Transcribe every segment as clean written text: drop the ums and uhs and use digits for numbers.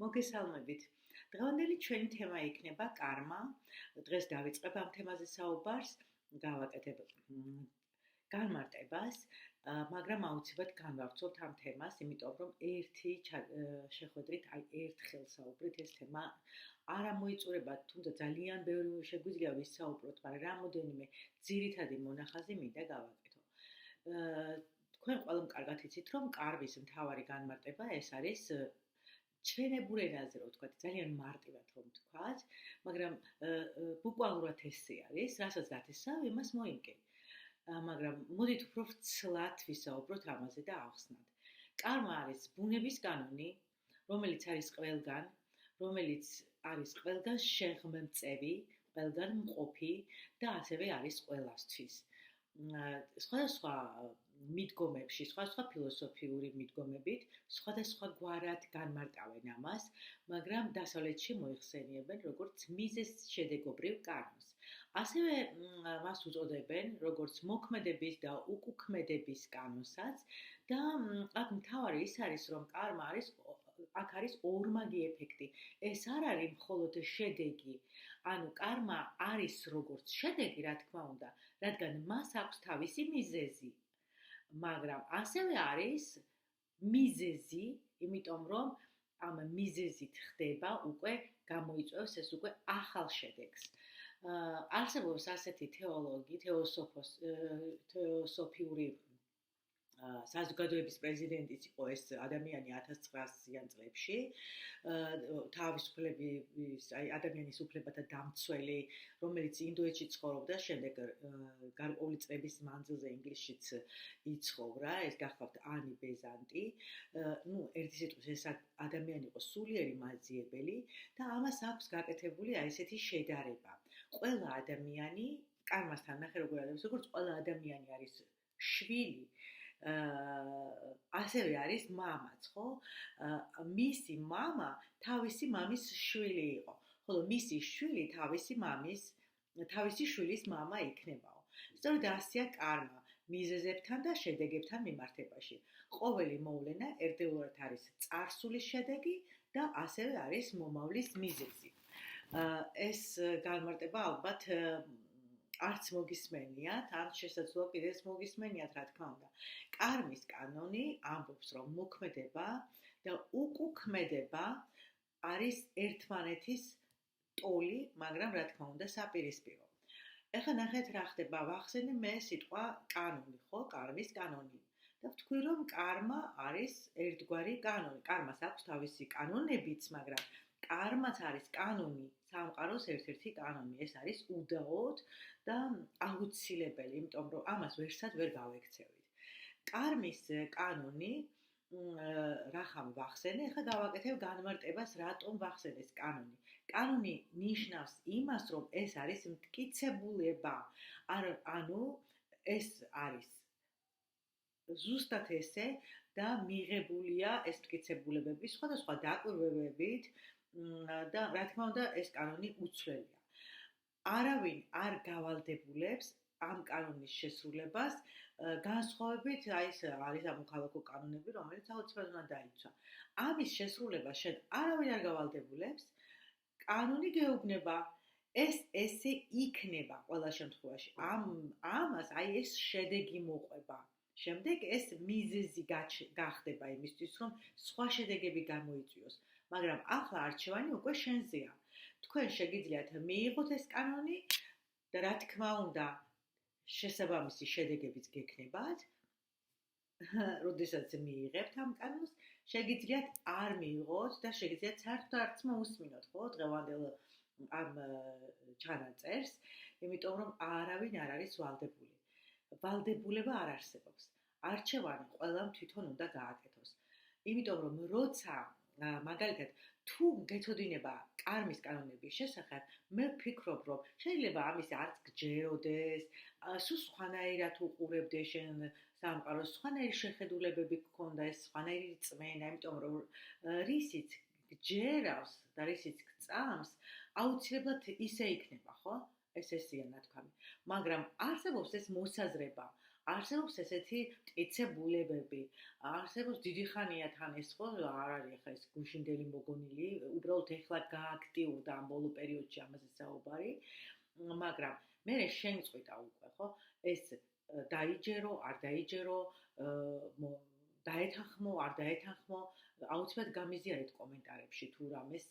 მოგესალმებით. დღევანდელი ჩვენი თემა იქნება კარმა. დღეს დავიწყებ ამ თემაზე საუბარს, გავაკეთებ განმარტებას, მაგრამ აუცილებლად განვავრცელოთ ამ თემას, იმიტომ რომ ერთი შეხვედრით, ერთ ხელსაუბრით ეს თემა არ ამოიწურება, თუმცა ძალიან ბევრი შეგვიძლია ვისაუბროთ, მაგრამ რამოდენიმე ძირითადი მონახაზი მინდა გავაკეთო. თქვენ ყველამ კარგად იცით, რომ კარვის მთავარი განმარტება ეს არის ჩვენებურ ენაზე, რომ ვთქვათ, ძალიან მარტივად რომ ვთქვათ, მაგრამ ბუკვალურად ესე არის, რასაც დათესავ, იმას მოიმკენ. მაგრამ მოდით უფრო ცლად ვისაუბროთ ამაზე და ავხსნათ. კარმა არის ბუნების კანონი, რომელიც არის ყველგან, რომელიც არის ყველგან შეღმწევი, ყველგან მყოფი და ასევე არის ყველასთვის. სხვადასხვა მიდგომებში, სხვადასხვა ფილოსოფიური მიდგომებით, სხვადასხვაგვარად განმარტავენ ამას, მაგრამ დასავლეთში მოიხსენიებენ როგორც მიზეზ-შედეგობრივ კანონს. ასევე მას უწოდებენ როგორც მოქმედების და უკუქმედების კანონსაც და აქ მთავარი ის არის, რომ კარმა აქ არის ორმაგი ეფექტი. ეს არ არის მხოლოდ შედეგი. ანუ კარმა არის როგორც შედეგი, რა თქმა უნდა, რადგან მას აქვს თავისი მიზეზი. მაგრამ ასევე არის მიზეზი, იმიტომ რომ ამ მიზეზით ხდება უკვე გამოიწვევს ეს უკვე ახალ შედეგს. არსებობს ასეთი თეოსოფიური საზოგადოების პრეზიდენტიც იყო ეს ადამიანი 1900-იან წლებში, ადამიანის უფლებათა დამცველი, რომელიც ინდოეთში ცხოვრობდა, შემდეგ გარკვეული წლების მანძილზე ინგლისშიც იცხოვრა, ეს გახლავთ ანი ბეზანტი. ერთი სიტყვით ეს ადამიანი იყო სულიერი მაძიებელი და ამას აქვს გაკეთებული ესეთი შედარება. ყველა ადამიანი, კარმასთან ნახე როგორ არის, როგორც ყველა ადამიანი არის შვილი, ასევე არის მამაც, ხო? მისი მამა თავისი მამის შვილი იყო, ხოლო მისი შვილი თავისი შვილის მამა იქნებაო. სწორედ ასეა კარმა მიზეზებთან და შედეგებთან მიმართებაში. ყოველი მოვლენა ერთდროულად არის წარსულის შედეგი და ასევე არის მომავლის მიზეზი. ეს განმარტება ალბათ არც მოგისმენიათ, არც შესაძლოა კიდეც მოგისმენიათ, რა თქმა უნდა. კარმის კანონი ამბობს, რომ მოქმედება და უკუქმედება არის ერთმანეთის ტოლი, მაგრამ რა თქმა უნდა საპირისპირო. ეხლა ნახეთ რა ხდება, ვახსენე მე სიტყვა კანონი, ხო, კარმის კანონი. და ვთქვი, რომ კარმა არის ერთგვარი კანონი. კარმას აქვს თავისი კანონებიც, მაგრამ კარმაც არის კანონი, სამყაროს ერთ-ერთი კანონი. ეს არის უდაოდ და აუცილებელი, იმიტომ რომ ამას ვერსად ვერ გავექცევით. კარმის კანონი რახამ ვახსენე, ახლა გავაკეთებ განმარტებას, რატომ ვახსენე ეს კანონი. კანონი ნიშნავს იმას, რომ ეს არის მტკიცებულება. ანუ ეს არის ზუსტად ესე და მიღებულია ეს მტკიცებულებები სხვადასხვა დაკვირვებებით და რა თქმა უნდა ეს კანონი უცვლელია. არავინ არ გავალდებულებს ამ კანონის შესრულებას, განსხვავებით ეს არის ამოქალაქო კანონები, რომელიც აუცილებლად უნდა დაიცვა. ამის შესრულებას შენ არავინ არ გავალდებულებს, კანონი გეუბნება, ეს ესე იქნება ყველა შემთხვევაში. ამას ეს შედეგი მოყვება. შემდეგ ეს მიზეზი გახდება იმისთვის, რომ სხვა შედეგები გამოიწვიოს. მაგრამ ახლა არჩევანი უკვე შენზეა. თქვენ შეგიძლიათ მიიღოთ ეს კანონი და რა თქმა უნდა შესაბამისი შედეგებიც გექნებათ. როდესაც მიიღებთ ამ კანონს, შეგიძლიათ არ მიიღოთ და შეგიძლიათ საერთოდ არც მოусმინოთ, ხო, დღევანდელ ამ ჩანაწერს, იმიტომ რომ არავინ არ არის ვალდებული. ვალდებულება არ არსებობს. არჩევანი ყველამ თვითონ უნდა გააკეთოს. იმიტომ რომ როცა მაგალითად თუ გეცოდინება კარმის კანონების შესახებ, მე ვფიქრობ, რომ შეიძლება ამის არც გჯეროდეს, სულ სხვანაირად უყურებდე შენ სამყაროს, სხვანაირი შეხედულებები გქონდა, ეს სხვანაირი წმენა, იმიტომ რომ რისიც გჯერავს და რისიც გწამს, აუცილებლად ისე იქნება, ხო? ესეა ნათქვამი. მაგრამ არსებობს ეს მოსაზრება, არსებობს ესეთი მტკიცებულებები, არსებობს დიდი ხანია თან ეს ხო არ არის ახლა ეს გუშინდელი მოგონილი, უბრალოდ ეხლა გააქტიურდა ამ ბოლო პერიოდში ამაზე საუბარი, მაგრამ მე შემწყვიტა უკვე ხო ეს დაიჯერო, არ დაიჯერო, დაეთანხმო, არ დაეთანხმო, აუცილებლად გამიზიარეთ კომენტარებში თუ რამეს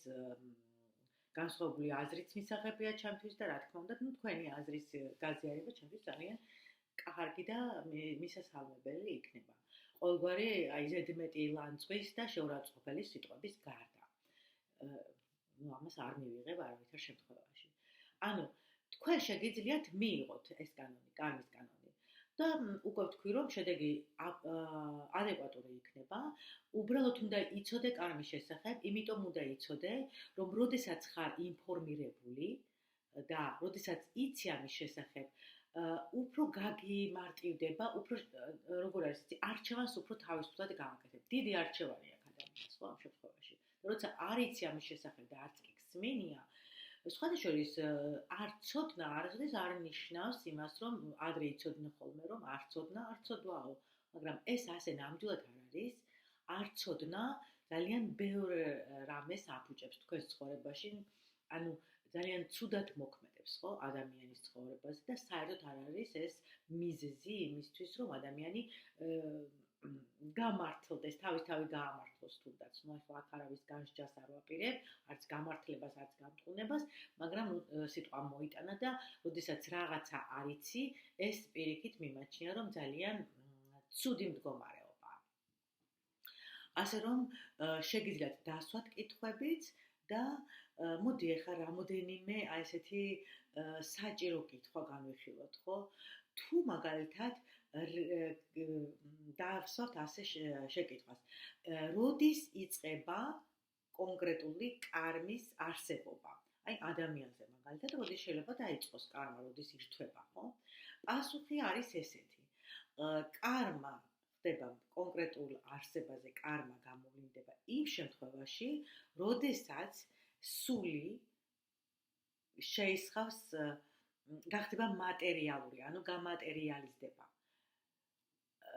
განსხვავებული აზრიც მისაღებია ჩემთვის და რა თქმა უნდა, თქვენი აზრის გაზიარება ჩემთვის ძალიან კარგი და მისასალმებელი იქნება. ყოველგვარი აი ზედმეტი ლანძღვის და შეურაცხყოფელი სიტყვების გარდა. ამას არ მივიღებ არავითარ შემთხვევაში. ანუ თქვენ შეგიძლიათ მიიღოთ ეს კანონი, კარგის კანონი და უკვე ვთქვი, რომ შედეგი ადეკვატური იქნება. უბრალოდ უნდა იცოდე კარმის შესახებ, იმიტომ უნდა იცოდე, რომ როდესაც ხარ ინფორმირებული და როდესაც იცი ამის შესახებ, უფრო გაგიმარტივდება, უფრო როგორ არის, არჩევანს უფრო თავისუფლად გააკეთებ. დიდი არჩევანი აქვს ადამიანს, ხო, ამ შემთხვევაში. როცა არ იცი ამის შესახებ და არც კი გსმენია, სხვადასხვა არ ცოდნა არასოდეს არ ნიშნავს იმას, რომ ადრე იცოდნენ ხოლმე, რომ არ ცოდნა, არ ცოდვაო, მაგრამ ეს ასე ნამდვილად არ არის. არ ცოდნა ძალიან ბევრ რამეს აფუჭებს თქვენს ცხოვრებაში, ანუ ძალიან ცუდად მოქმედებს, ხო, ადამიანის ცხოვრებაზე და საერთოდ არ არის ეს მიზეზი იმისთვის, რომ ადამიანი გამართლდეს, თავისთავად გაამართლოს თუნდაც. ნუ ახლა აქ არავის განსჯას არ ვაპირებ, არც გამართლებას, არც გამტყუნებას, მაგრამ სიტყვა მოიტანა და როდესაც რაღაცა არ იცი, ეს პირიქით მიმაჩნია, რომ ძალიან ცუდი მდგომარეობაა. ასე რომ შეგიძლიათ დასვათ კითხვებიც და მოდი ახლა რამოდენიმე აი ესეთი საჭირო კითხვა განვიხილოთ, ხო? თუ მაგალითად დავსვათ ასე შეკითხვას. როდის იწყება კონკრეტული კარმის არსებობა? აი ადამიანზე მაგალითად როდის შეიძლება დაიწყოს კარმა, როდის ირთვება, ხო? პასუხი არის ესეთი. კარმა ხდება კონკრეტულ არსებაზე, კარმა გამოვლინდება იმ შემთხვევაში, როდესაც სული შეისხავს გახდება მატერიალური, ანუ გამატერიალიზდება.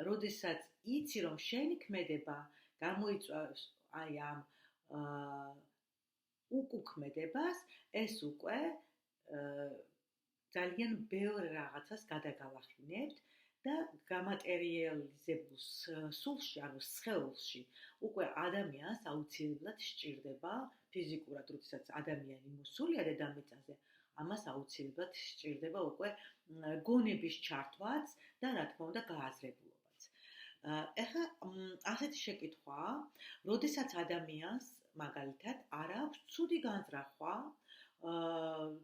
როდესაც იცი რომ შენი ქმედება გამოიწვევს აი ამ უკუქმედებას, ეს უკვე ძალიან ბევრ რაღაცას გადაგალახინებთ და გამატერიალიზებულ სულში, ანუ სხეულში, უკვე ადამიანს აუცილებლად სჭირდება ფიზიკურად, როდესაც ადამიანი მოსულია დედამიწაზე, ამას აუცილებლად სჭირდება უკვე გონების ჩართვაც და რა თქმა უნდა გააზრებულობაც. ეხლა ასეთი შეკითხვაა, როდესაც ადამიანს მაგალითად არ აქვს ცუდი განზრახვა,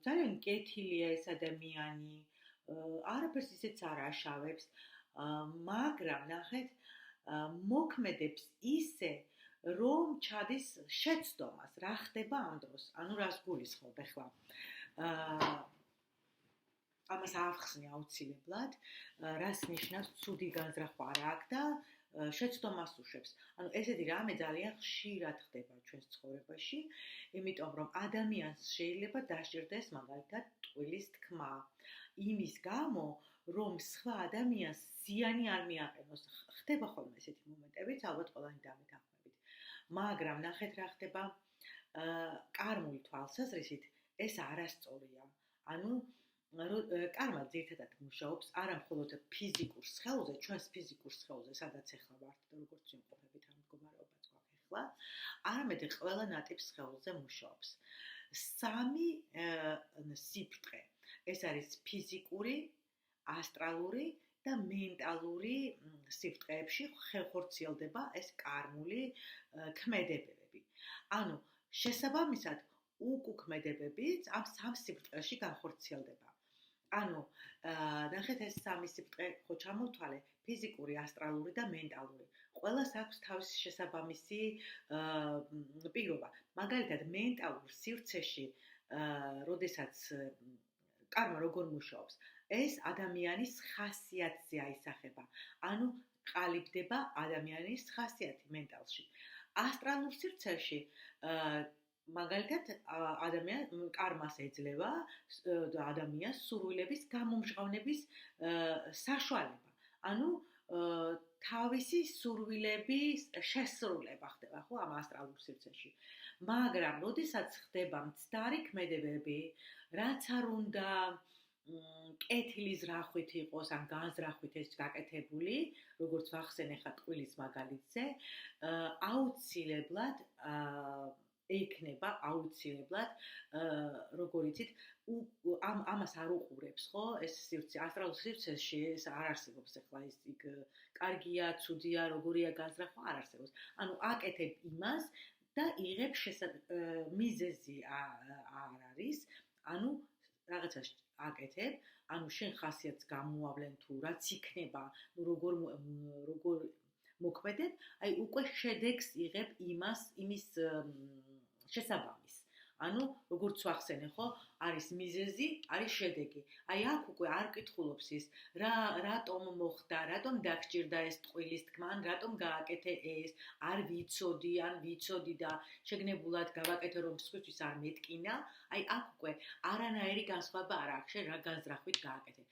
ძალიან კეთილია ეს ადამიანი, არაფერს ისეც არ აშავებს, მაგრამ ნახეთ, მოქმედებს ისე, რომ ჩადის შეცდომას, რა ხდება ამ დროს, ანუ რას გულისხმობ ახლა. ამას ავხსნი აუცილებლად, რას ნიშნავს ცუდი განზრახვა არ აქვს და შეცდომას უშვებს. ანუ ესეთი რამე ძალიან ხშირად ხდება ჩვენს ცხოვრებაში, იმიტომ რომ ადამიანს შეიძლება დასჭირდეს მაგალითად ტყუილის თქმა. იმის გამო, რომ სხვა ადამიანს ზიანი არ მიაყენოს. ხდება ხოლმე ესეთი მომენტებიც, ალბათ ყველანი დამეთანხმებით. მაგრამ ნახეთ რა ხდება კარმული თვალსაზრისით, ეს არასწორია. ანუ კარმა ძირითადად მუშაობს არა მხოლოდ ფიზიკურ სხეულზე, ჩვენს ფიზიკურ სხეულზე, სადაც ახლა ვართ და როგორც ვიმყოფებით ამ მდგომარეობაც გვაქვს ახლა, არამედ ყველა ნატიფ სხეულზე მუშაობს. სამი სიფრთხე. ეს არის ფიზიკური, ასტრალური და მენტალური სიფრთხეებში ხორციელდება ეს კარმული ქმედებები. ანუ შესაბამისად უკუქმედებებიც ამ სამ სიფრთხეში განხორციელდება. ანუ ნახეთ ეს სამი სიფრთხე ხო ჩამოვთვალე, ფიზიკური, ასტრალური და მენტალური. ყველას აქვს თავისი შესაბამისი პირობა. მაგალითად, მენტალურ სივრცეში, როდესაც კარმა როგორ მუშაობს, ეს ადამიანის ხასიათზე აისახება. ანუ ყალიბდება ადამიანის ხასიათი მენტალში. ასტრალურ სივრცეში მაგალითად კარმას ეძლევა ადამიანს სურვილების გამომჟღავნების საშუალება. ანუ თავისი სურვილების შესრულება ხდება ხო ამ ასტრალურ სივრცეში. მაგრამ როდესაც ხდება მცდარი ქმედებები, რაც არ უნდა კეთილის რახვით იყოს ან განზრახვით ეს გაკეთებული, როგორც ვახსენე ხა ტყუილის მაგალითზე, აუცილებლად ექნება აუცილებლად როგორ იცით ამას არ უყურებს ხო ეს სივრცე ასტრალურ სივრცეში ეს არ არსებობს ახლა ის იქ კარგია ცუდია როგორია განზრახვა არ არსებობს ანუ აკეთებ იმას და იღებ მიზეზი არ არის ანუ რაღაცას აკეთებ ანუ შენ ხასიათს გამოავლენ თუ რაც იქნება როგორ მოქმედებ აი უკვე შედეგს იღებ იმის შესაბამის. ანუ როგორც ვახსენე ხო, არის მიზეზი, არის შედეგი. აი აქ უკვე არ კითხულობს ის, რატომ მოხდა, რატომ დაგჭირდა ეს ტყუილის თქმა, ან რატომ გააკეთე ეს, არ ვიცოდი, ან ვიცოდი და შეგნებულად გავაკეთე რომ სხვისთვის არ მეტკინა. აი აქ უკვე არანაირი განსხვავება არ აქვს, შენ რა განზრახვით გააკეთე.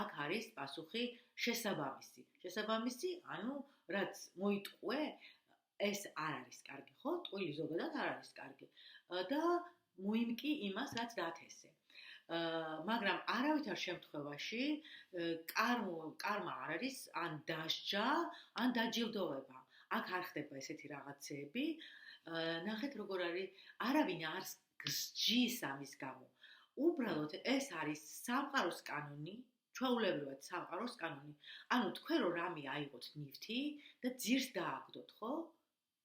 აქ არის პასუხი შესაბამისი. შესაბამისი, ანუ რაც მოიტყვე ეს არ არის კარგი, ხო? ტყუილი ზოგადად არ არის კარგი. და მოიმკი იმას, რაც დათესე. მაგრამ არავითარ შემთხვევაში კარმა არ არის ან დასჯა, ან დაჯილდოვება. აქ არ ხდება ესეთი რაღაცეები. ნახეთ როგორ არის, არავინ არ გსჯის ამის გამო. უბრალოდ ეს არის სამყაროს კანონი, ჩვეულებრივად სამყაროს კანონი. ანუ თქვენ რომ რამე აიღოთ ნივთი და ძირს დააგდოთ, ხო?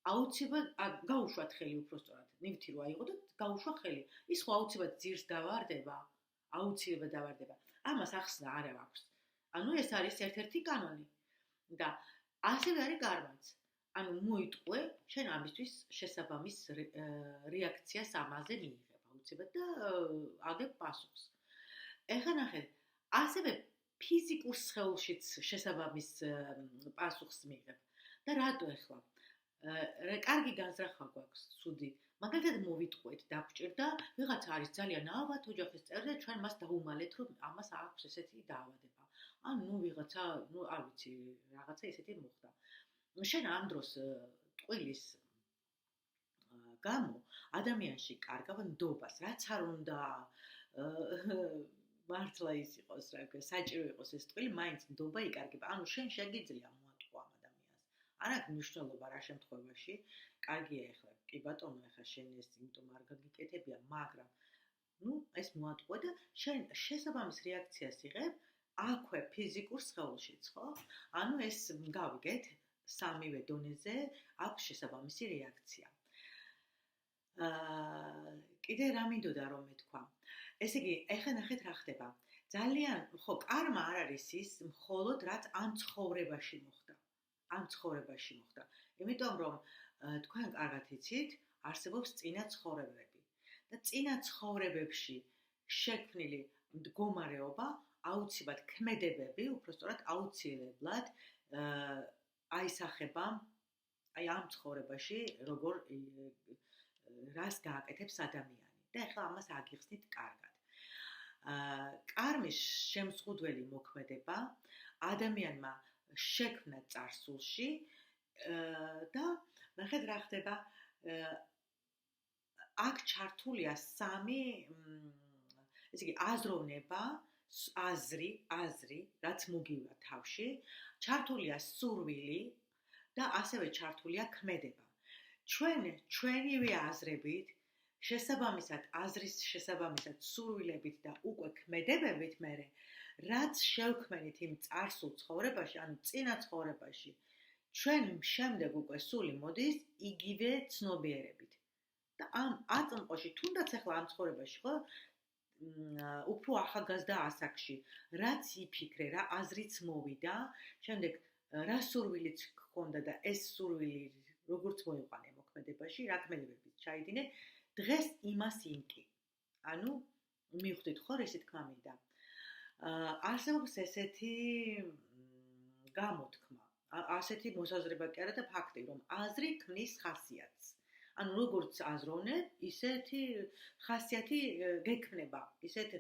აუცილებლად გაუშვათ ხელი უпростоრად. ნივთი რო აიღოთ და გაუშვა ხელი. ის ხო აუცილებლად ძირს დავარდება. აუცილებლად დავარდება. ამას ახსნა არ აქვს. ანუ ეს არის ერთ-ერთი კანონი. და ასევე არის კარმაც. ანუ მოიტყვე, შენ ამისთვის შესაბამის რეაქციას ამაზე მიიღებ აუცილებლად და აგებ პასუხს. ეხლა ნახეთ, ასევე ფიზიკურ სხეულშიც შესაბამის პასუხს მიიღებ. და რატო ეხლა? კარგი განზრახვა გვაქვს, ცუდი. მაგალითად მოვიტყვეთ, დაგვჭირდა, ვიღაცა არის ძალიან ალბათ ოჯახის წევრი და ჩვენ მას დაუმალეთ, რომ ამას აქვს ესეთი დაავადება. ან ვიღაცა, არ ვიცი, რაღაცა ესეთი მოხდა. შენ ამ დროს ტყუილის გამო ადამიანში კარგავ ნდობას, რაც არ უნდა მართლა ის იყოს, რა ქვია, საჭირო იყოს ეს ტყუილი, მაინც ნდობა იკარგება. ანუ შენ შეგიძლია მოატყო ამ ადამიანს. არ აქვს მნიშვნელობა რა შემთხვევაში. კარგია ეხლა, კი ბატონო, ეხლა შენ ეს იმიტომ არ გაგიკეთებია, მაგრამ ეს მოატყო და შენ შესაბამის რეაქციას იღებ აქვე ფიზიკურ სხეულშიც, ხო? ანუ ეს გავიგეთ სამივე დონეზე აქვს შესაბამისი რეაქცია. კიდე რა მინდოდა რომ მეთქვა? ესე იგი, ეხლა ნახეთ რა ხდება. ძალიან, ხო, კარმა არ არის ის მხოლოდ რაც ამ ცხოვრებაში მოხდა. ამ ცხოვრებაში მოხდა. იმიტომ რომ თქვენ კარგად იცით, არსებობს წინა ცხოვრებები. და წინა ცხოვრებებში შექმნილი მდგომარეობა აუცილებლად ქმედებები, უпростоრად აუცილებლად აისახება აი ამ ცხოვრებაში, როგორ რას გააკეთებს ადამიანი. და ეხლა ამას აგიხსნით კარგად. კარმის შემზღუდველი მოქმედება ადამიანმა შექმნა წარსულში და ნახეთ რა ხდება აქ ჩართულია სამი ესე იგი აზროვნება აზრი რაც მოგივლა თავში ჩართულია სურვილი და ასევე ჩართულია ქმედება ჩვენივე აზრებით შესაბამისად აზრის შესაბამისად სურვილებით და უკვე ქმედებებით მერე რაც შევქმენით იმ წარსულ ცხოვრებაში ანუ წინა ცხოვრებაში ჩვენ შემდეგ უკვე სული მოდის იგივე ცნობიერებით და ამ აწმყოში თუნდაც ახლა ამ ცხოვრებაში ხო უფრო ახალგაზრდა ასაკში რაც იფიქრე რა აზრიც მოვიდა შემდეგ რა სურვილიც გქონდა და ეს სურვილი როგორც მოიყვანე მოქმედებაში რა ქმედებებით ჩაიდინე დღეს იმას იმკი ანუ მივხვდით ხო ესე თქმა მინდა არსებობს ესეთი გამოთქმა ასეთი მოსაზრება კი არა და ფაქტი რომ აზრი ქმნის ხასიათს ანუ როგორც აზროვნებ ისეთი ხასიათი გექმნება ისეთ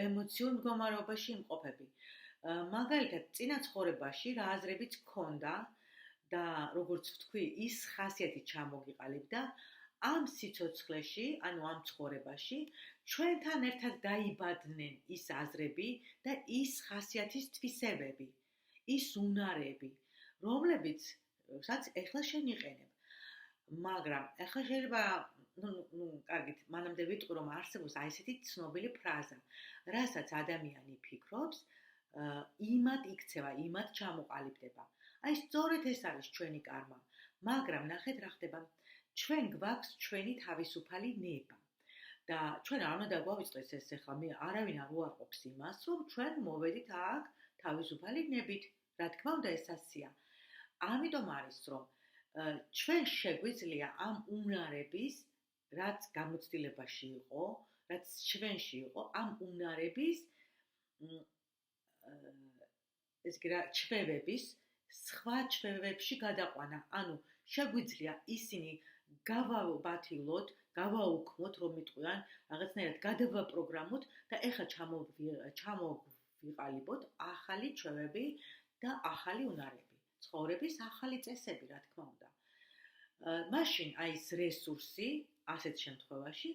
ემოციურ მდგომარეობაში იმყოფები მაგალითად, წინა ცხოვრებაში რა აზრებიც გქონდა და როგორც ვთქვი, ის ხასიათი ჩამოგიყალიბდა ამ სიცოცხლეში, ანუ ამ ცხოვრებაში, ჩვენთან ერთად დაიბადნენ ის აზრები და ის ხასიათის თვისებები, ის უნარები, რომლებიც რაც ეხლა შენ იყენებ. მაგრამ ეხლა შეიძლება კარგით, მანამდე ვიტყვი, რომ არსებობს აი ესეთი ცნობილი ფრაზა, რასაც ადამიანი ფიქრობს, იმად იქცევა, იმად ჩამოყალიბდება. აი სწორედ ეს არის ჩვენი კარმა. მაგრამ ნახეთ რა ხდება. ჩვენ გვაქვს ჩვენი თავისუფალი ნება. და ჩვენ არ უნდა დაგვავიწყდეს ეს ახლა მე არავინ არ უარყოფს იმას, რომ ჩვენ მოვედით აქ თავისუფალი ნებით. რა თქმა უნდა ეს ასია. ამიტომ არის რომ ჩვენ შეგვიძლია ამ უნარების, რაც გამოცდილებაში იყო, რაც ჩვენში იყო, ამ უნარების ეს ჩვევების სხვა ჩვევებში გადაყვანა. ანუ შეგვიძლია ისინი გავაბათილოთ, გავაუქმოთ, რომ მიტყვიან, რაღაცნაირად გადავაპროგრამოთ და ეხლა ჩამოვიყალიბოთ ახალი ჩვევები და ახალი უნარები. ცხოვრების ახალი წესები, რა თქმა უნდა. მაშინ აი ეს რესურსი, ასეთ შემთხვევაში,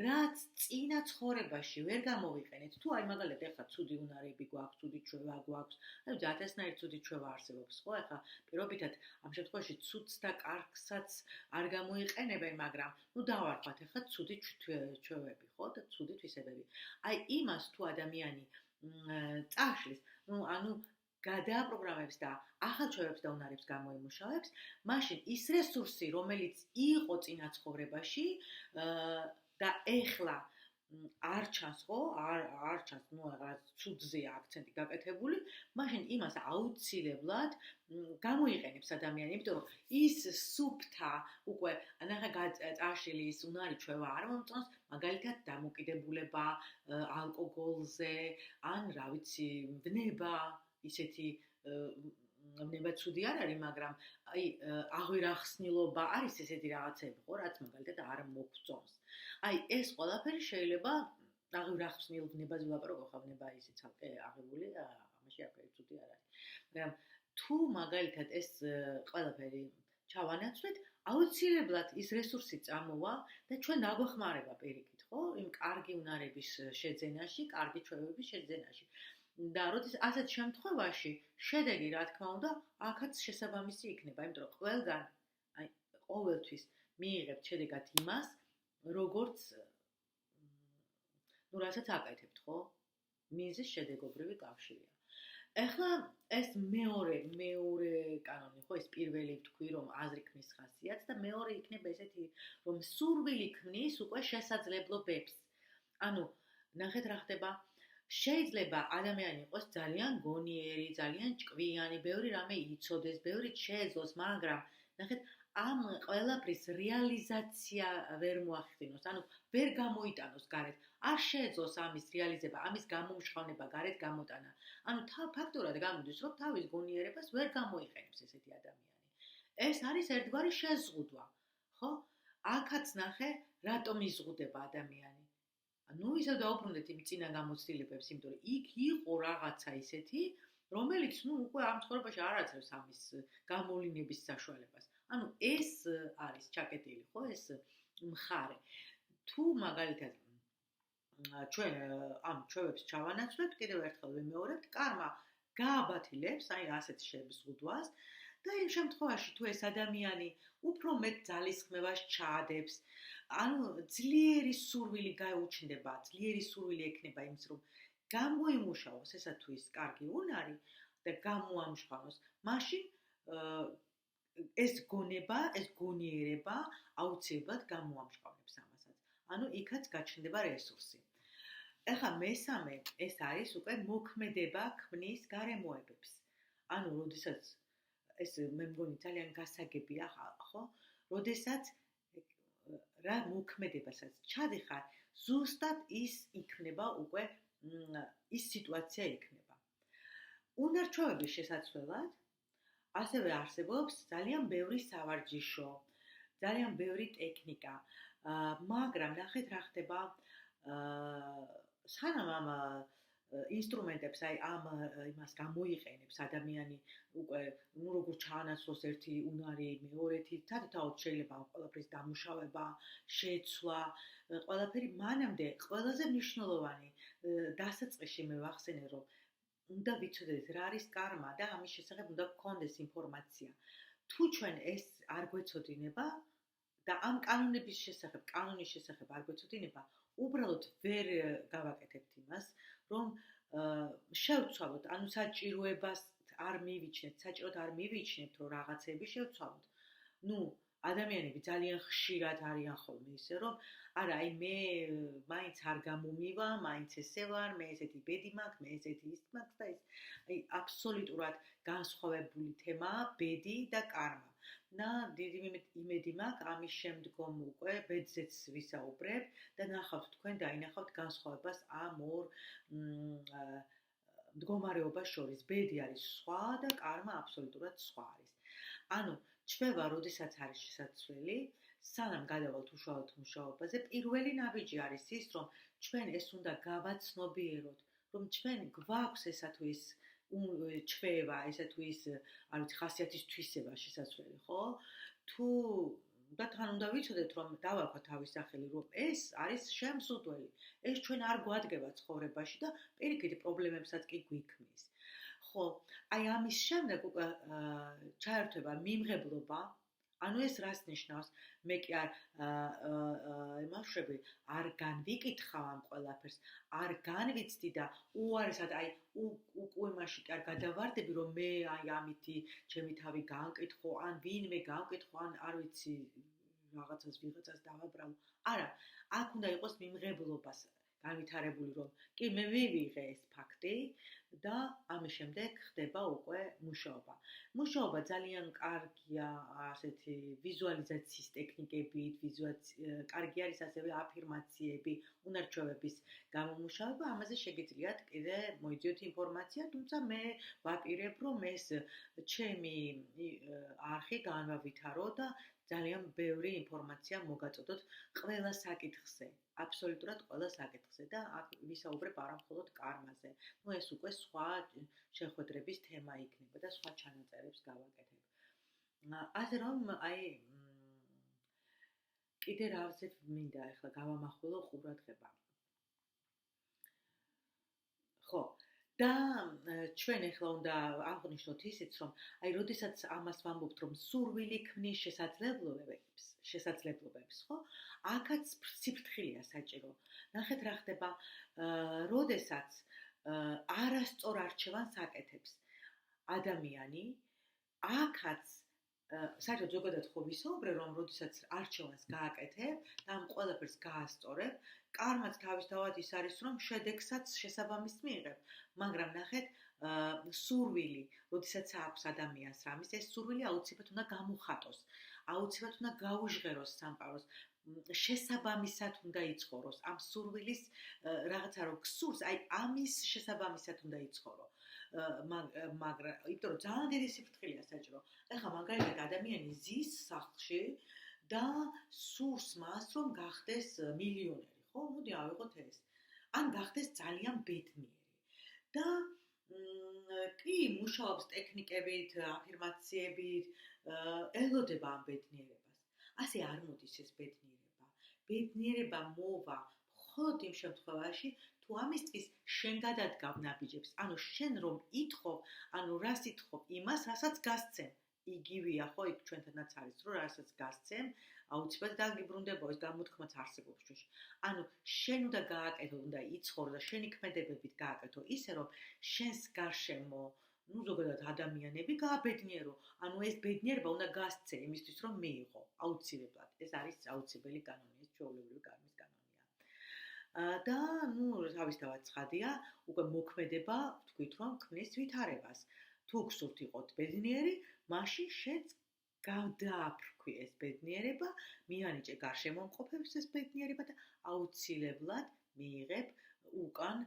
რაც წინა ცხოვრებაში ვერ გამოვიყენეთ, თუ აი მაგალითად ეხლა ცუდი უნარები გვაქვს, ცუდი ჩვევა გვაქვს, აი 1000-ნაირი ცუდი ჩვევა არსებობს, ხო? ეხლა პირობითად ამ შემთხვევაში ცუდს და კარგსაც არ გამოიყენებენ, მაგრამ ნუ დავარქვათ ეხლა ცუდი ჩვევები, ხო? და ცუდი თვისებები. აი იმას თუ ადამიანი წაშლის, ანუ გადააპროგრამებს და ახალ ჩვევებს და უნარებს გამოიმუშავებს, მაშინ ის რესურსი, რომელიც იყო წინა ცხოვრებაში და ეხლა არ ჩანს, ხო? არ ჩანს, ნუ რაღაც ცუდზეა აქცენტი გაკეთებული, მაშინ იმას აუცილებლად გამოიყენებს ადამიანი, იმიტომ რომ ის სუფთა უკვე ნახე წაშლილი ის უნარი ჩვევა არ მომწონს, მაგალითად დამოკიდებულება ალკოგოლზე, ან რა ვიცი, ვნება ისეთი ნება ცუდი არ არის, მაგრამ აი აღვირახსნილობა არის ესეთი რაღაცები, ხო, რაც მაგალითად არ მოგწონს. აი ეს ყველაფერი შეიძლება აღვირახსნილ ვნებაზე ვლაპარაკო, ხო, ვნება ისე ცალკე აღებული, ამაში არაფერი ცუდი არ არის. მაგრამ თუ მაგალითად ეს ყველაფერი ჩავანაცვლეთ, აუცილებლად ის რესურსი წამოვა და ჩვენ დაგვეხმარება პირიქით, ხო, იმ კარგი უნარების შეძენაში, კარგი ჩვევების შეძენაში. და როდის ასეთ შემთხვევაში შედეგი რა თქმა უნდა აქაც შესაბამისი იქნება, იმიტომ რომ ყველგან აი ყოველთვის მიიღებთ შედეგად იმას, როგორც რასაც აკეთებთ, ხო? მიზის შედეგობრივი კავშირია. ეხლა ეს მეორე კანონი, ხო, ეს პირველი ვთქვი, რომ აზრი ქმნის ხასიათს და მეორე იქნება ესეთი, რომ სურვილი ქმნის უკვე შესაძლებლობებს. ანუ ნახეთ რა ხდება. შეიძლება ადამიანი იყოს ძალიან გონიერი, ძალიან ჭკვიანი, ბევრი რამე იცოდეს, ბევრი შეეძლოს, მაგრამ ნახეთ, ამ ყველაფრის რეალიზაცია ვერ მოახდინოს, ანუ ვერ გამოიტანოს გარეთ. არ შეეძლოს ამის რეალიზება, ამის გამომშრალება გარეთ გამოტანა. ანუ ფაქტურად გამოდის, რომ თავის გონიერებას ვერ გამოიყენებს ესეთი ადამიანი. ეს არის ერთგვარი შეზღუდვა, ხო? აქაც ნახე, რატომ იზღუდება ადამიანი. ნუ ისევ დაუბრუნდეთ იმ წინა გამოცდილებებს, იმიტომ რომ იქ იყო რაღაცა ისეთი, რომელიც ნუ უკვე ამ ცხოვრებაში არ აძლევს ამის გამოვლინების საშუალებას. ანუ ეს არის ჩაკეტილი, ხო, ეს მხარე. თუ მაგალითად ჩვენ ამ ჩვევებს ჩავანაცვლებთ, კიდევ ერთხელ ვიმეორებთ, კარმა გააბათილებს აი ასეთ შეზღუდვას და იმ შემთხვევაში თუ ეს ადამიანი უფრო მეტ ძალისხმევას ჩაადებს, ანუ ძლიერი სურვილი გაუჩნდება, ძლიერი სურვილი ექნება იმის, რომ გამოიმუშაოს ესა თუ ის კარგი უნარი და გამოამშრალოს, მაშინ ეს გონება, ეს გონიერება აუცილებლად გამოამშრალებს ამასაც. ანუ იქაც გაჩნდება რესურსი. ეხლა მესამე ეს არის უკვე მოქმედება ქმნის გარემოებებს. ანუ როდესაც ეს მე მგონი ძალიან გასაგებია, ხო? როდესაც რა მოქმედებასაც ჩადიხარ, ზუსტად ის იქნება უკვე ის სიტუაცია იქნება. უნარ-ჩვევების შესაცვლელად ასევე არსებობს ძალიან ბევრი სავარჯიშო, ძალიან ბევრი ტექნიკა, მაგრამ ნახეთ რა ხდება, სანამ ამ ინსტრუმენტებს აი ამ იმას გამოიყენებს ადამიანი უკვე როგორ ჩაანაცვლოს ერთი უნარი მეორეთი თათაოდ შეიძლება ამ ყველაფრის დამუშავება შეცვლა ყველაფერი მანამდე ყველაზე მნიშვნელოვანი დასაწყისში მე ვახსენე რომ უნდა ვიცოდეთ რა არის კარმა და ამის შესახებ უნდა გქონდეს ინფორმაცია თუ ჩვენ ეს არ გვეცოდინება და ამ კანონის შესახებ არ გვეცოდინება უბრალოდ ვერ გავაკეთებთ იმას რომ შევცვალოთ, ანუ საჭიროებას არ მივიჩნევთ, რომ რაღაცები შევცვალოთ. ნუ ადამიანები ძალიან ხშირად არიან ხოლმე ისე, რომ არა, აი მე მაინც არ გამომივა, მაინც ესე ვარ, მე ესეთი ბედი მაქვს, მე ესეთი ის მაქვს და ეს აი აბსოლუტურად განსხვავებული თემაა ბედი და კარმა. და დიდი იმედი მაქვს ამის შემდგომ უკვე ბედზეც ვისაუბრებ და ნახავთ თქვენ დაინახავთ განსხვავებას ამ ორ მდგომარეობას შორის. ბედი არის სხვა და კარმა აბსოლუტურად სხვა არის. ანუ ჩვევა, როდესაც არის შესაძლებელი, სანამ გადავალთ უშუალოდ მუშაობაზე, პირველი ნაბიჯი არის ის, რომ ჩვენ ეს უნდა გავაცნობიეროთ, რომ ჩვენ გვაქვს ესა თუ ის ჩვევა, ესა თუ ის, არ ვიცი, ხასიათის თვისება შესაძლებელი, ხო? თუ და თან უნდა ვიცოდეთ, რომ დავარქვა თავის სახელი, რომ ეს არის შემსუდველი. ეს ჩვენ არ გვადგება ცხოვრებაში და პირიქით პრობლემებსაც კი გვიქმნის. ხო, აი ამის შემდეგ უკვე ჩაერთვება მიმღებლობა. ანუ ეს რას ნიშნავს? მე კი არ იმავშები, არ განვიკითხავ ამ ყველაფერს, არ განვიცდი და უარესად აი უკვე მაშინ კი არ გადავარდები, რომ მე აი ამითი ჩემი თავი განკითხო, ან ვინმე განკითხო, ან არ ვიცი ვიღაცას დავაბრალო. არა, აქ უნდა იყოს მიმღებლობას განვითარებული, რომ კი მე მივიღე ეს ფაქტი და ამის შემდეგ ხდება უკვე მუშაობა. მუშაობა ძალიან კარგია ასეთი ვიზუალიზაციის ტექნიკებით, კარგი არის ასევე აფირმაციები, უნარჩვევების გამომუშავება, ამაზე შეგიძლიათ კიდე მოიძიოთ ინფორმაცია, თუმცა მე ვაპირებ, რომ ეს ჩემი არხი განვავითარო და ძალიან ბევრი ინფორმაცია მოგაწოდოთ ყველა საკითხზე, აბსოლუტურად ყველა საკითხზე და აქ ვისაუბრებ არა მხოლოდ კარმაზე. ნუ ეს უკვე სხვა შეხვედრების თემა იქნება და სხვა ჩანაწერებს გავაკეთებ. ასე რომ აი კიდე რაზე მინდა ახლა გავამახვილო ყურადღება. ხო, და ჩვენ ახლა უნდა აღვნიშნოთ ისიც, რომ აი როდესაც ამას ვამბობთ, რომ სურვილი ქმნის შესაძლებლობებს, ხო? აქაც სიფრთხილეა საჭირო. ნახეთ რა ხდება, როდესაც არასწორ არჩევანს აკეთებს ადამიანი, აქაც საერთოდ ზოგადად ხო ვისაუბრე, რომ როდესაც არჩევანს გააკეთებ და ამ ყველაფერს გაასწორებ, კარმაც თავისთავად ის არის, რომ შედეგსაც შესაბამის მიიღებ. მაგრამ ნახეთ, სურვილი, როდესაც აქვს ადამიანს რამის, ეს სურვილი აუცილებლად უნდა გამოხატოს, აუცილებლად უნდა გაუჟღეროს სამყაროს. შესაბამისად უნდა იცხოვროს ამ სურვილის რაღაცა რომ გსურს, აი ამის შესაბამისად უნდა იცხოვრო. მაგრამ იმიტომ რომ ძალიან დიდი სიფრთხილეა საჭირო. ეხლა მაგალითად ადამიანი ზის სახლში და სურს მას რომ გახდეს მილიონერი, ხო? მოდი ავიღოთ ეს. ან გახდეს ძალიან ბედნიერი. და კი მუშაობს ტექნიკებით, აფირმაციებით, ელოდება ამ ბედნიერებას. ასე არ მოდის ეს ბედნიერება. ბედნიერება მოვა მხოლოდ იმ შემთხვევაში, თუ ამისთვის შენ გადადგავ ნაბიჯებს. ანუ შენ რომ ითხოვ, ანუ რას ითხოვ? იმას, რასაც გასცემ. იგივეა, ხო, იქ ჩვენთანაც არის, რომ რასაც გასცემ, აუცილებლად დაგიბრუნდება, ეს გამოთქმაც არსებობს ჩვენში. ანუ შენ უნდა გააკეთო, უნდა იცხოვრო და შენი ქმედებებით გააკეთო ისე, რომ შენს გარშემო ну ზოგადად ადამიანები გააბედნიერო. ანუ ეს ბედნიერება უნდა გასცე იმისთვის, რომ მიიღო, აუცილებლად. ეს არის აუცილებელი კანონი, ეს ჩვეულებრივი კარმის კანონია. და ну თავისთავად ცხადია, უკვე მოქმედება, ვთქვით, რომ ქმნის ვითარებას. თუ გსურთ იყოთ ბედნიერი, მაშინ შენც გადააფრქვი ეს ბედნიერება, მიანიჭე გარშემომყოფებს ეს ბედნიერება და აუცილებლად მიიღებ უკან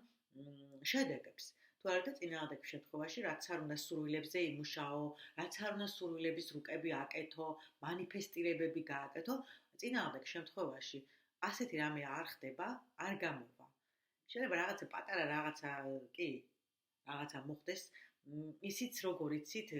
შედეგებს. თუ არა და წინააღმდეგ შემთხვევაში, რაც არ უნდა სურვილებზე იმუშაო, რაც არ უნდა სურვილების რუკები აკეთო, მანიფესტირებები გააკეთო, წინააღმდეგ შემთხვევაში ასეთი რამე არ ხდება, არ გამოვა. შეიძლება რაღაცა პატარა რაღაცა კი რაღაცა მოხდეს, ისიც როგორ იცით,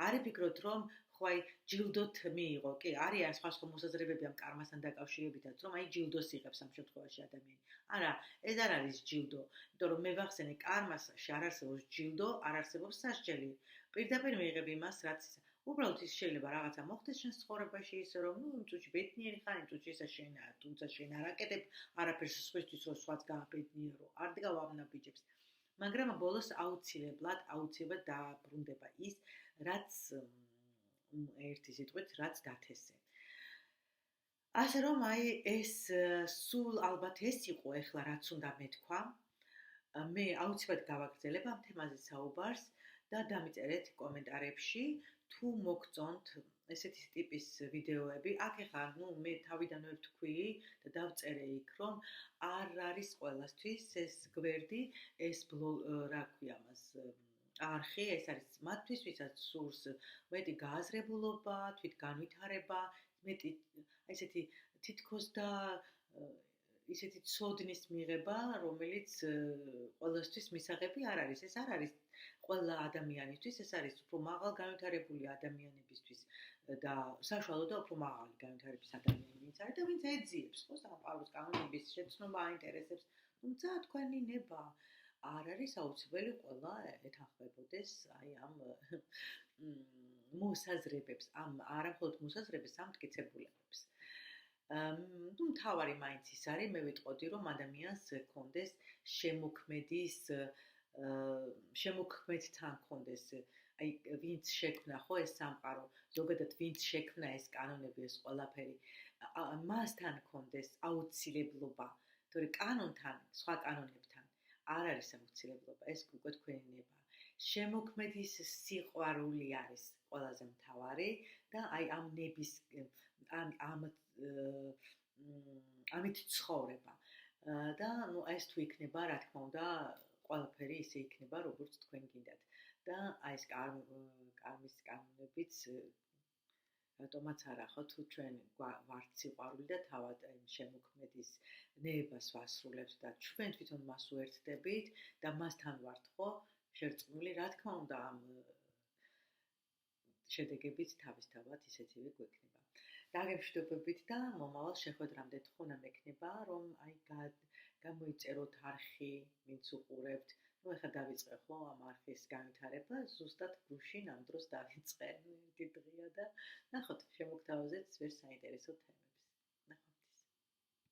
არ იფიქროთ რომ ხო აი ჯილდოთ მიიღო, კი, არის სხვა მოსაზრებები ამ კარმასთან დაკავშირებითაც, რომ აი ჯილდოს იღებს ამ შემთხვევაში ადამიანი. არა, ეს არ არის ჯილდო, იმიტომ რომ მე ვახსენე, კარმასში არ არსებობს ჯილდო, არ არსებობს სასჯელი. პირდაპირ მიიღებ იმას, რაც უბრალოდ ის შეიძლება რაღაცა მოხდეს შენ ცხოვრებაში ისე რომ ნუ იმ წუთში ბედნიერი ხარ, იმ წუთში ისა შენ თუმცა შენ არ აკეთებ არაფერს სხვისთვის რომ სხვაც გააბედნიერო. არ დგავ ამ ნაბიჯებს. მაგრამ ბოლოს აუცილებლად დაბრუნდება ის, რაც ერთი სიტყვით, რაც დათესე. ასე რომ აი ეს სულ ალბათ ეს იყო ეხლა რაც უნდა მეთქვა. მე აუცილებლად გავაგრძელებ ამ თემაზე საუბარს და დამიწერეთ კომენტარებში თუ მოგწონთ ესეთი ტიპის ვიდეოები. აქ ეხლა ნუ მე თავიდანვე ვთქვი და დავწერე იქ რომ არ არის ყველასთვის ეს გვერდი, ეს რა ქვია მას არხი, ეს არის მათთვის, ვისაც სურს მეტი გააზრებულობა, თვითგანვითარება, მეტი ესეთი თითქოს და ისეთი ცოდნის მიღება, რომელიც ყველასთვის მისაღები არ არის. ეს არ არის ყველა ადამიანისთვის, ეს არის უფრო მაღალგანვითარებული ადამიანებისთვის და საშუალო და უფრო მაღალი განვითარების ადამიანებიც არის და ვინც ეძიებს ხო სამყაროს კანონების შეცნობა აინტერესებს, თუმცა თქვენი ნება არ არის აუცილებელი ყველა ეთანხმებოდეს აი ამ მოსაზრებებს, ამ არამხოლოდ მოსაზრებებს, ამ მტკიცებულებებს. ნუ მთავარი მაინც ის არის, მე ვიტყოდი, რომ ადამიანს ჰქონდეს შემოქმედთან ჰქონდეს, აი ვინც შექმნა ხო ეს სამყარო, ზოგადად ვინც შექმნა ეს კანონები, ეს ყველაფერი, მასთან ჰქონდეს აუცილებლობა, თორე კანონთან, სხვა კანონებთან არ არის აუცილებლობა, ეს უკვე თქვენი ნება. შემოქმედის სიყვარული არის ყველაზე მთავარი და აი ამ ნების ამით ცხოვრება. და ნუ ეს თუ იქნება, რა თქმა უნდა, ყველაფერი ისე იქნება, როგორც თქვენ გინდათ. და აი ეს კარმის კანონებიც რატომაც არა ხო, თუ ჩვენ ვართ სიყვარული და თავად აი შემოქმედის ნებას ვასრულებთ და ჩვენ თვითონ მას უერთდებით და მასთან ვართ ხო შერწყმული, რა თქმა უნდა ამ შედეგებით თავისთავად ისეთივე გვექნება. დაგემშვიდობებით და მომავალ შეხვედრამდე თხოვნა მექნება, რომ აი გამოიწეროთ არხი, ვინც უყურებთ. ნუ ეხლა დავიწყე ხო ამ არხის განვითარება, ზუსტად გუშინ ამ დროს დავიწყე ერთი დღეა და ნახოთ შემოგთავაზეთ ვერ საინტერესო თემები.